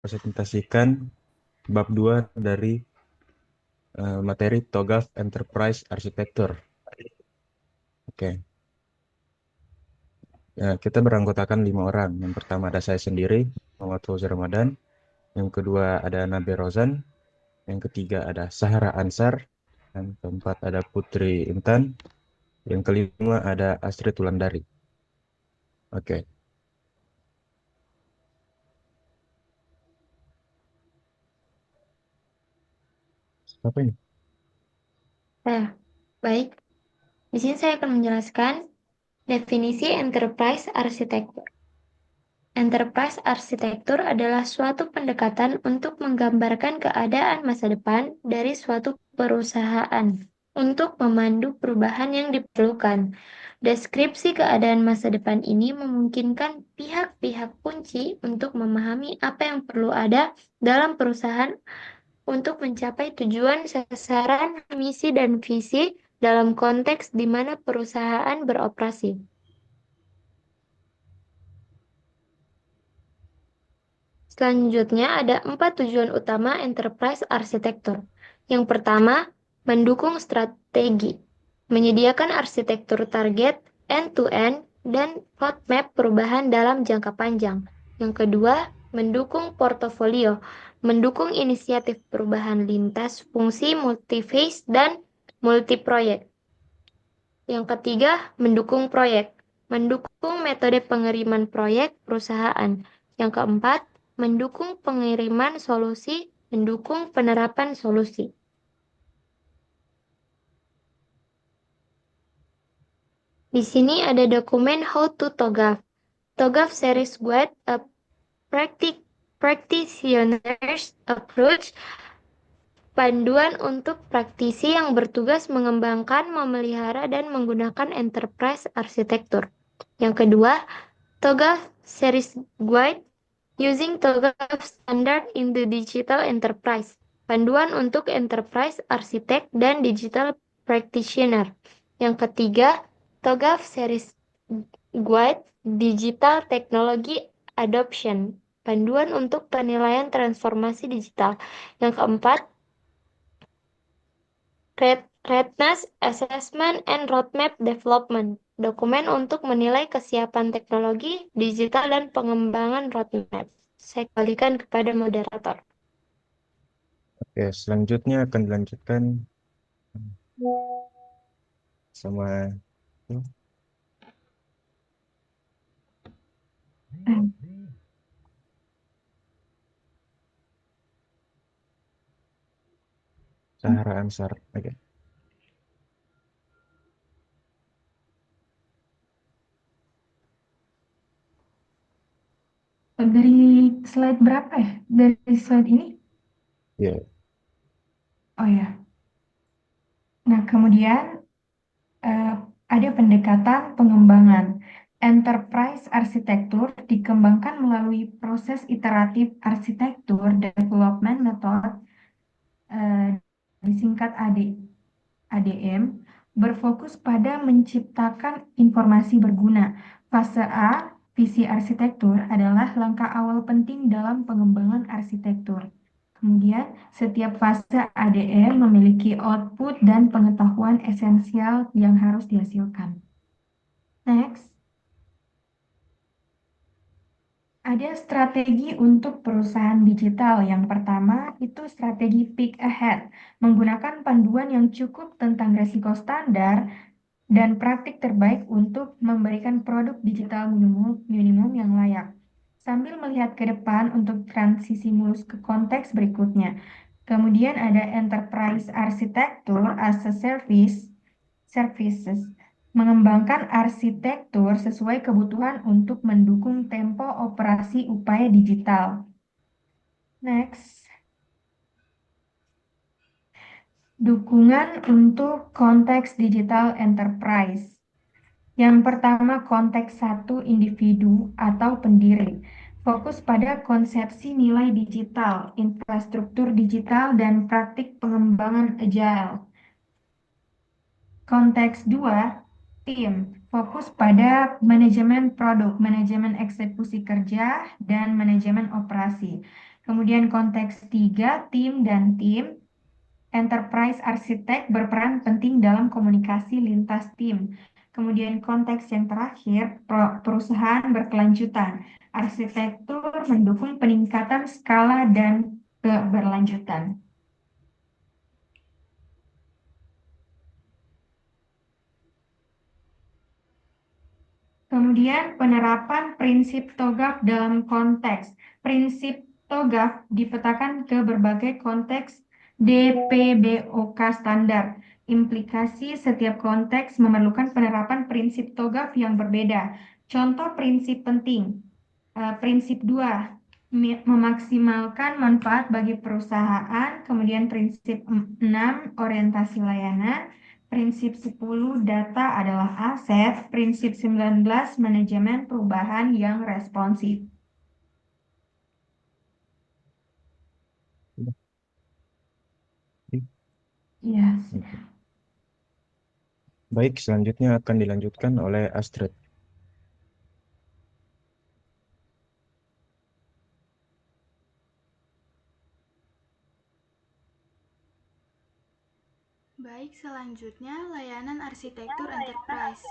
presentasikan bab 2 dari materi TOGAF Enterprise Architecture. Oke. Ya, kita beranggotakan 5 orang. Yang pertama ada saya sendiri, Muhammad Fauzi Ramadan. Yang kedua ada Nabil Rozan. Yang ketiga ada Sahara Ansar. Yang keempat ada Putri Intan. Yang kelima ada Astrid Wulandari. Oke. Apa ini? Nah, baik. Di sini saya akan menjelaskan definisi enterprise architecture. Enterprise architecture adalah suatu pendekatan untuk menggambarkan keadaan masa depan dari suatu perusahaan untuk memandu perubahan yang diperlukan. Deskripsi keadaan masa depan ini memungkinkan pihak-pihak kunci untuk memahami apa yang perlu ada dalam perusahaan untuk mencapai tujuan, sasaran, misi, dan visi dalam konteks di mana perusahaan beroperasi. Selanjutnya ada 4 tujuan utama enterprise architecture. Yang pertama, mendukung strategi, menyediakan arsitektur target, end-to-end, dan roadmap perubahan dalam jangka panjang. Yang kedua, mendukung portofolio, mendukung inisiatif perubahan lintas fungsi multi-phase dan multi-proyek. Yang ketiga, mendukung proyek, mendukung metode pengiriman proyek perusahaan. Yang keempat, mendukung pengiriman solusi, mendukung penerapan solusi. Di sini ada dokumen How to TOGAF. TOGAF Series Guide, a Practitioner's Approach, panduan untuk praktisi yang bertugas mengembangkan, memelihara, dan menggunakan enterprise arsitektur. Yang kedua, TOGAF Series Guide, Using TOGAF Standard in the Digital Enterprise, panduan untuk enterprise architect dan digital practitioner. Yang ketiga, TOGAF Series Guide, Digital Technology Adoption, panduan untuk penilaian transformasi digital. Yang keempat, Readiness Assessment and Roadmap Development, dokumen untuk menilai kesiapan teknologi, digital, dan pengembangan roadmap. Saya kembalikan kepada moderator. Oke, selanjutnya akan dilanjutkan sama Sahara Ansar. Oke. Dari slide berapa ya? Dari slide ini? Ya, Oh ya. Nah, kemudian eh, ada pendekatan pengembangan. Enterprise arsitektur dikembangkan melalui proses iteratif arsitektur development method, eh, disingkat ADM, berfokus pada menciptakan informasi berguna. Fase A, visi arsitektur adalah langkah awal penting dalam pengembangan arsitektur. Kemudian, setiap fase ADM memiliki output dan pengetahuan esensial yang harus dihasilkan. Next, ada strategi untuk perusahaan digital. Yang pertama itu strategi peak ahead, menggunakan panduan yang cukup tentang risiko standar dan praktik terbaik untuk memberikan produk digital minimum yang layak. Sambil melihat ke depan untuk transisi mulus ke konteks berikutnya. Kemudian ada enterprise architecture as a services, mengembangkan arsitektur sesuai kebutuhan untuk mendukung tempo operasi upaya digital. Next, dukungan untuk konteks digital enterprise. Yang pertama, konteks satu individu atau pendiri. Fokus pada konsepsi nilai digital, infrastruktur digital, dan praktik pengembangan agile. Konteks 2, tim. Fokus pada manajemen produk, manajemen eksekusi kerja, dan manajemen operasi. Kemudian konteks 3, tim dan tim. Enterprise arsitek berperan penting dalam komunikasi lintas tim. Kemudian konteks yang terakhir, perusahaan berkelanjutan. Arsitektur mendukung peningkatan skala dan keberlanjutan. Kemudian penerapan prinsip TOGAF dalam konteks. Prinsip TOGAF dipetakan ke berbagai konteks DPBOK standar. Implikasi setiap konteks memerlukan penerapan prinsip TOGAF yang berbeda. Contoh prinsip penting. Prinsip 2, memaksimalkan manfaat bagi perusahaan. Kemudian prinsip 6, orientasi layanan. Prinsip 10, data adalah aset. Prinsip 19, manajemen perubahan yang responsif. Ya, sudah. Baik, selanjutnya akan dilanjutkan oleh Astrid. Baik, selanjutnya layanan arsitektur enterprise.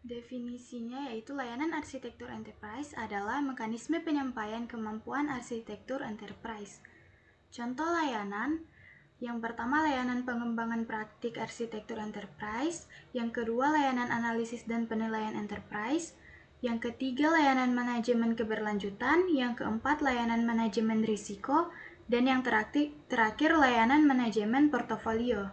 Definisinya yaitu layanan arsitektur enterprise adalah mekanisme penyampaian kemampuan arsitektur enterprise. Contoh layanan, yang pertama layanan pengembangan praktik arsitektur enterprise, yang kedua layanan analisis dan penilaian enterprise, yang ketiga layanan manajemen keberlanjutan, yang keempat layanan manajemen risiko, dan yang terakhir layanan manajemen portofolio.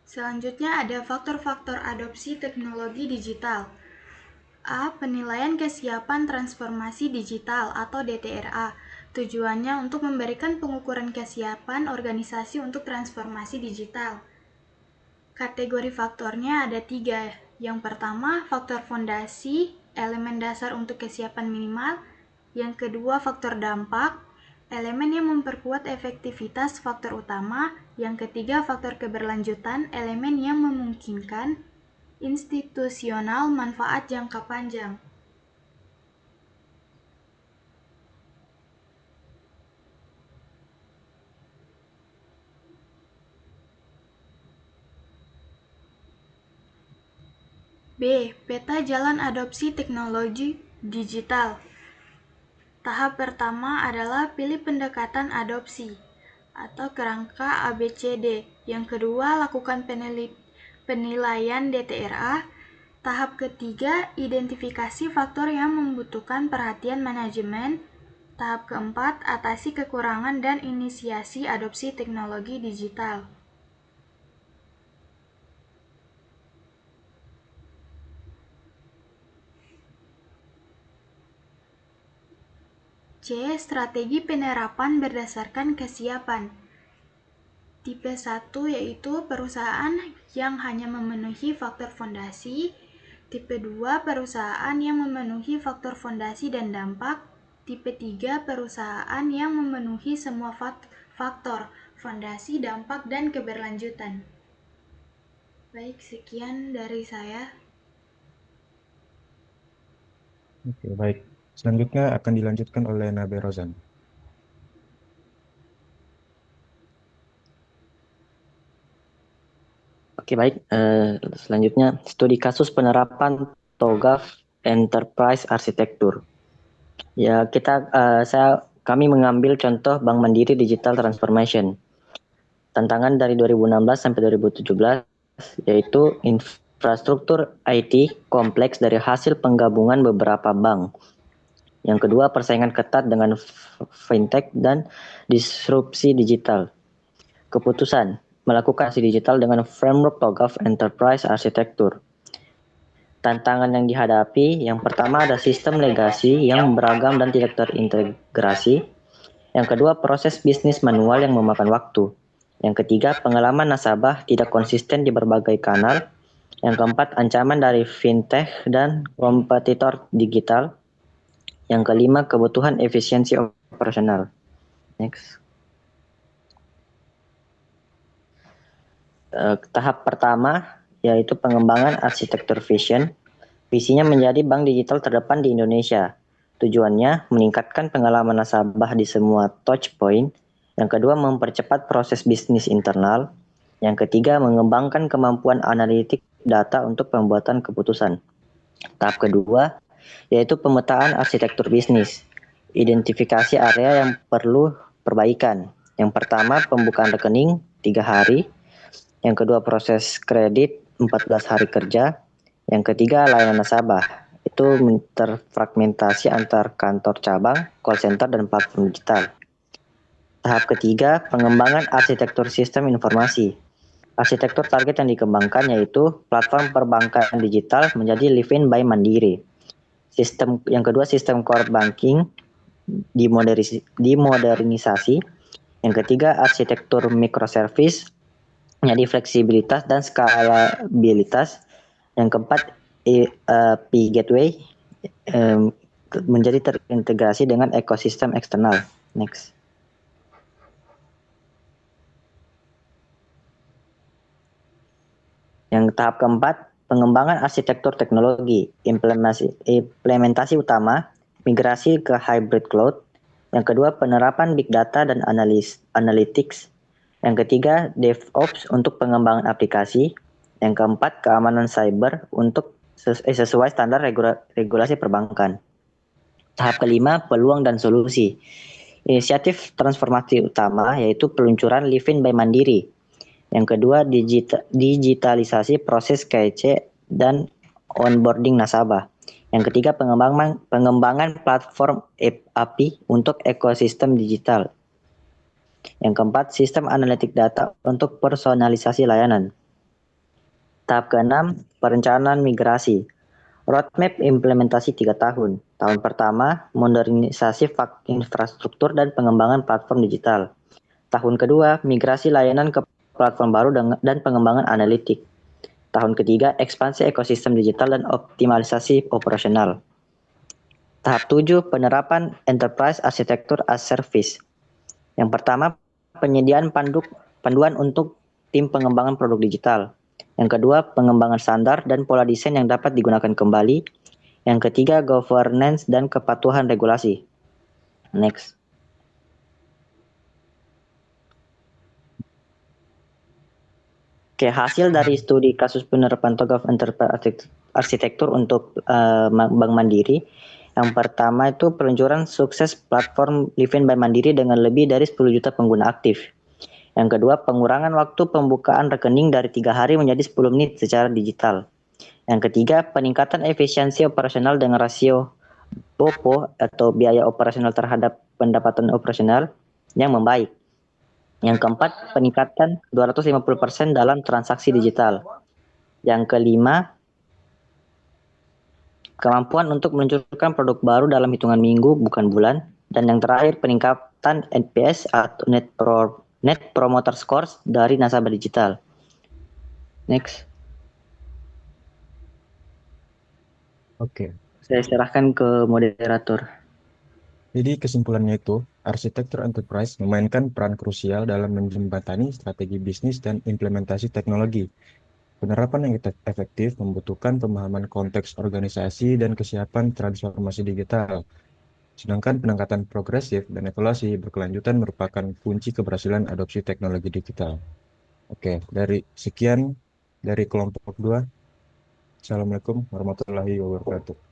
Selanjutnya ada faktor-faktor adopsi teknologi digital. A. Penilaian kesiapan transformasi digital atau DTRA. Tujuannya untuk memberikan pengukuran kesiapan organisasi untuk transformasi digital. Kategori faktornya ada 3. Yang pertama, faktor fondasi, elemen dasar untuk kesiapan minimal. Yang kedua, faktor dampak, elemen yang memperkuat efektivitas faktor utama. Yang ketiga, faktor keberlanjutan, elemen yang memungkinkan institusional manfaat jangka panjang. B. Peta jalan adopsi teknologi digital. Tahap pertama adalah pilih pendekatan adopsi atau kerangka ABCD. Yang kedua, lakukan penilaian DTRA. Tahap ketiga, identifikasi faktor yang membutuhkan perhatian manajemen. Tahap keempat, atasi kekurangan dan inisiasi adopsi teknologi digital. C. Strategi penerapan berdasarkan kesiapan. Tipe 1 yaitu perusahaan yang hanya memenuhi faktor fondasi. Tipe 2 perusahaan yang memenuhi faktor fondasi dan dampak. Tipe 3 perusahaan yang memenuhi semua faktor fondasi, dampak, dan keberlanjutan. Baik, sekian dari saya. Oke, baik. Selanjutnya akan dilanjutkan oleh Nabe Rozan. Oke, baik. Selanjutnya, studi kasus penerapan TOGAF Enterprise Arsitektur. Ya, kami mengambil contoh Bank Mandiri Digital Transformation. Tantangan dari 2016 sampai 2017 yaitu infrastruktur IT kompleks dari hasil penggabungan beberapa bank. Yang kedua, persaingan ketat dengan fintech dan disrupsi digital. Keputusan melakukan digital dengan framework TOGAF Enterprise Arsitektur. Tantangan yang dihadapi, yang pertama ada sistem legasi yang beragam dan tidak terintegrasi. Yang kedua, proses bisnis manual yang memakan waktu. Yang ketiga, pengalaman nasabah tidak konsisten di berbagai kanal. Yang keempat, ancaman dari fintech dan kompetitor digital. Yang kelima, kebutuhan efisiensi operasional. Next. Tahap pertama yaitu pengembangan arsitektur vision. Visinya menjadi bank digital terdepan di Indonesia. Tujuannya meningkatkan pengalaman nasabah di semua touch point. Yang kedua, mempercepat proses bisnis internal. Yang ketiga, mengembangkan kemampuan analitik data untuk pembuatan keputusan. Tahap kedua, yaitu pemetaan arsitektur bisnis. Identifikasi area yang perlu perbaikan. Yang pertama, pembukaan rekening 3 hari. Yang kedua, proses kredit 14 hari kerja. Yang ketiga, layanan nasabah. Itu terfragmentasi antar kantor cabang, call center, dan platform digital. Tahap ketiga, pengembangan arsitektur sistem informasi. Arsitektur target yang dikembangkan yaitu platform perbankan digital menjadi Livin by Mandiri. Yang kedua, sistem core banking dimodernisasi. Yang ketiga, arsitektur microservice menjadi fleksibilitas dan skalabilitas. Yang keempat, P-Gateway menjadi terintegrasi dengan ekosistem eksternal. Next. Yang tahap keempat, pengembangan arsitektur teknologi, implementasi utama, migrasi ke hybrid cloud. Yang kedua, penerapan big data dan analytics. Yang ketiga, DevOps untuk pengembangan aplikasi. Yang keempat, keamanan cyber untuk sesuai standar regulasi perbankan. Tahap kelima, peluang dan solusi. Inisiatif transformasi utama yaitu peluncuran Livin by Mandiri. Yang kedua, digitalisasi proses KYC dan onboarding nasabah. Yang ketiga, pengembangan platform API untuk ekosistem digital. Yang keempat, sistem analitik data untuk personalisasi layanan. Tahap keenam, perencanaan migrasi. Roadmap implementasi 3 tahun. Tahun pertama, modernisasi infrastruktur dan pengembangan platform digital. Tahun kedua, migrasi layanan ke platform baru dan pengembangan analitik. Tahun ketiga, ekspansi ekosistem digital dan optimalisasi operasional. Tahap 7, penerapan Enterprise Architecture as Service. Yang pertama, penyediaan panduan untuk tim pengembangan produk digital. Yang kedua, pengembangan standar dan pola desain yang dapat digunakan kembali. Yang ketiga, governance dan kepatuhan regulasi. Next. Oke, hasil dari studi kasus penerapan TOGAF Enterprise Arsitektur untuk Bank Mandiri. Yang pertama itu peluncuran sukses platform Livin by Mandiri dengan lebih dari 10 juta pengguna aktif. Yang kedua, pengurangan waktu pembukaan rekening dari 3 hari menjadi 10 menit secara digital. Yang ketiga, peningkatan efisiensi operasional dengan rasio BOPO atau biaya operasional terhadap pendapatan operasional yang membaik. Yang keempat, peningkatan 250% dalam transaksi digital. Yang kelima, kemampuan untuk meluncurkan produk baru dalam hitungan minggu bukan bulan. Dan yang terakhir, peningkatan NPS atau Net Promoter Scores dari nasabah digital. Next. Oke. Saya serahkan ke moderator. Jadi kesimpulannya itu, arsitektur enterprise memainkan peran krusial dalam menjembatani strategi bisnis dan implementasi teknologi. Penerapan yang efektif membutuhkan pemahaman konteks organisasi dan kesiapan transformasi digital. Sedangkan peningkatan progresif dan evaluasi berkelanjutan merupakan kunci keberhasilan adopsi teknologi digital. Oke, sekian dari kelompok 2. Assalamualaikum warahmatullahi wabarakatuh.